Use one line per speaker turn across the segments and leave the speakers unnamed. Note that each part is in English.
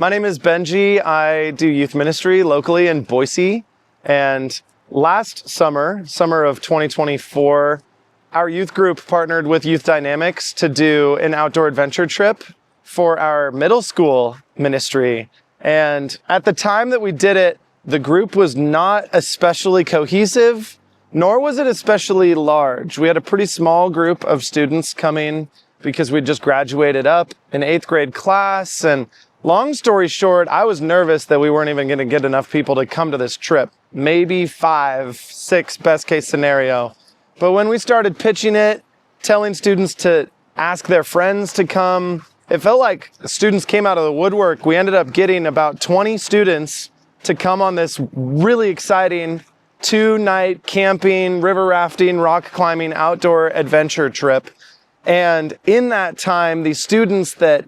My name is Benji. I do youth ministry locally in Boise. And last summer of 2024, our youth group partnered with Youth Dynamics to do an outdoor adventure trip for our middle school ministry. And at the time that we did it, the group was not especially cohesive, nor was it especially large. We had a pretty small group of students coming because we just graduated up an 8th grade class. And long story short, I was nervous that we weren't even going to get enough people to come to this trip. Maybe 5, 6, best case scenario. But when we started pitching it, telling students to ask their friends to come, it felt like students came out of the woodwork. We ended up getting about 20 students to come on this really exciting 2-night camping, river rafting, rock climbing, outdoor adventure trip. And in that time, these students that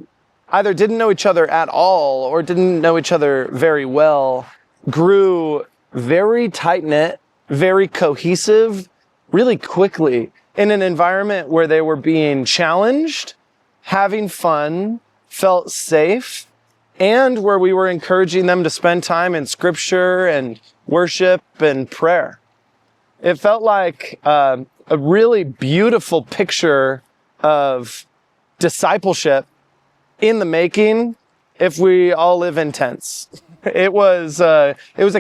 either didn't know each other at all or didn't know each other very well grew very tight-knit, very cohesive, really quickly in an environment where they were being challenged, having fun, felt safe, and where we were encouraging them to spend time in scripture and worship and prayer. It felt like a really beautiful picture of discipleship in the making if we all live in tents. It was a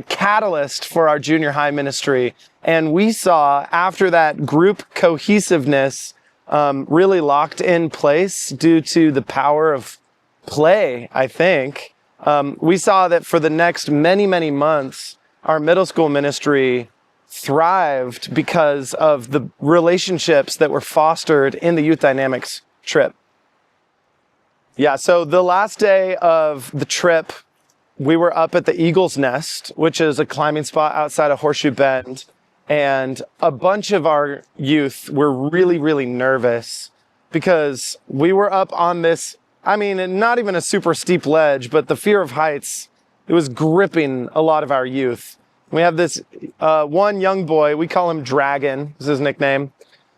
catalyst for our junior high ministry. And we saw after that group cohesiveness really locked in place due to the power of play, I think. We saw that for the next many, many months, our middle school ministry thrived because of the relationships that were fostered in the Youth Dynamics trip. Yeah, so the last day of the trip, we were up at the Eagle's Nest, which is a climbing spot outside of Horseshoe Bend. And a bunch of our youth were really, really nervous because we were up on this, not even a super steep ledge, but the fear of heights, it was gripping a lot of our youth. We have this one young boy, we call him Dragon, is his nickname.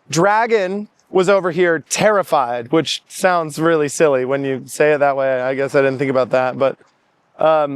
Dragon was over here terrified, which sounds really silly when you say it that way. I guess I didn't think about that, but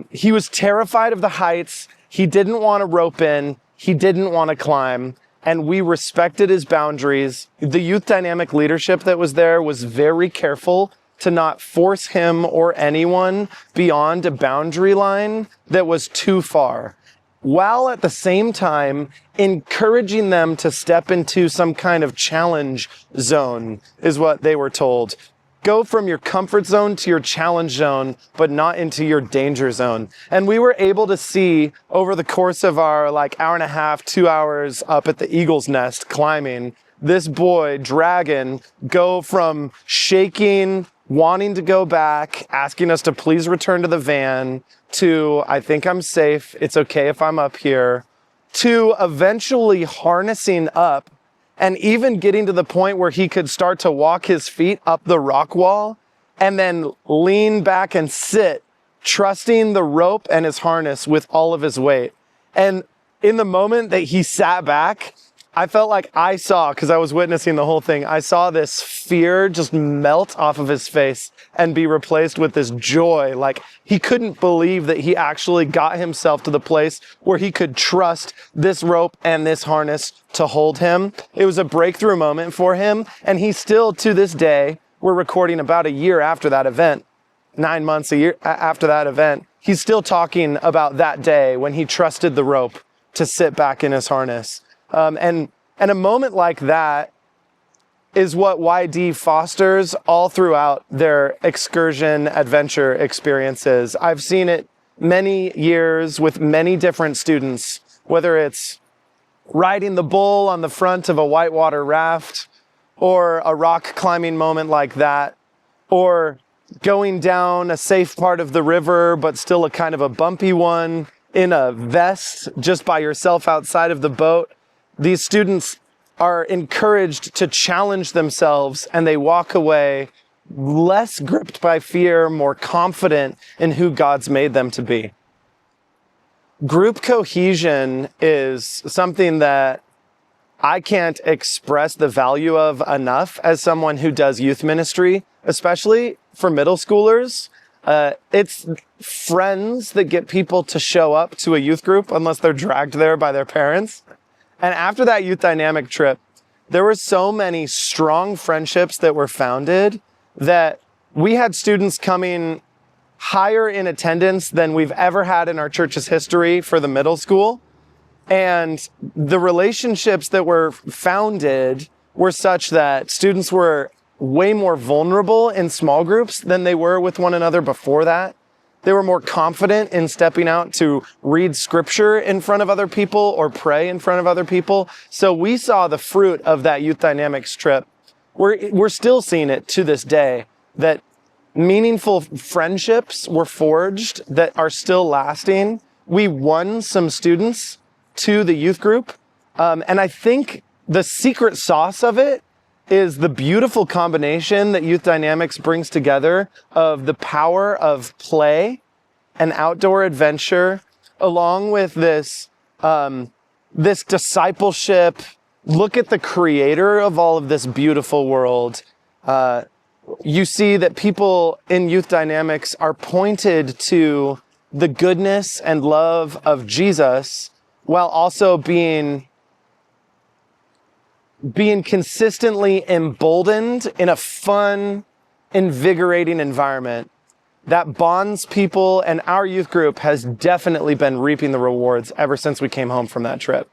he was terrified of the heights. He didn't want to rope in. He didn't want to climb, and we respected his boundaries. The youth dynamic leadership that was there was very careful to not force him or anyone beyond a boundary line that was too far, while at the same time encouraging them to step into some kind of challenge zone, is what they were told. Go from your comfort zone to your challenge zone, but not into your danger zone. And we were able to see over the course of our hour and a half, 2 hours up at the Eagle's Nest climbing, this boy, Dragon, go from shaking, wanting to go back, asking us to please return to the van, to I think I'm safe, it's okay if I'm up here, to eventually harnessing up and even getting to the point where he could start to walk his feet up the rock wall and then lean back and sit, trusting the rope and his harness with all of his weight. And in the moment that he sat back, I felt like I saw, because I was witnessing the whole thing, I saw this fear just melt off of his face and be replaced with this joy. Like he couldn't believe that he actually got himself to the place where he could trust this rope and this harness to hold him. It was a breakthrough moment for him. And he still, to this day, we're recording about a year after that event, 9 months a year after that event, he's still talking about that day when he trusted the rope to sit back in his harness. And a moment like that is what YD fosters all throughout their excursion adventure experiences. I've seen it many years with many different students, whether it's riding the bull on the front of a whitewater raft, or a rock climbing moment like that, or going down a safe part of the river, but still a kind of a bumpy one in a vest just by yourself outside of the boat. These students are encouraged to challenge themselves, and they walk away less gripped by fear, more confident in who God's made them to be. Group cohesion is something that I can't express the value of enough as someone who does youth ministry, especially for middle schoolers. It's friends that get people to show up to a youth group unless they're dragged there by their parents. And after that youth dynamic trip, there were so many strong friendships that were founded that we had students coming higher in attendance than we've ever had in our church's history for the middle school. And the relationships that were founded were such that students were way more vulnerable in small groups than they were with one another before that. They were more confident in stepping out to read scripture in front of other people or pray in front of other people. So we saw the fruit of that youth dynamics trip. We're still seeing it to this day, that meaningful friendships were forged that are still lasting. We won some students to the youth group. And I think the secret sauce of it is the beautiful combination that Youth Dynamics brings together of the power of play and outdoor adventure, along with this discipleship. Look at the creator of all of this beautiful world. You see that people in Youth Dynamics are pointed to the goodness and love of Jesus while also being consistently emboldened in a fun, invigorating environment that bonds people, and our youth group has definitely been reaping the rewards ever since we came home from that trip.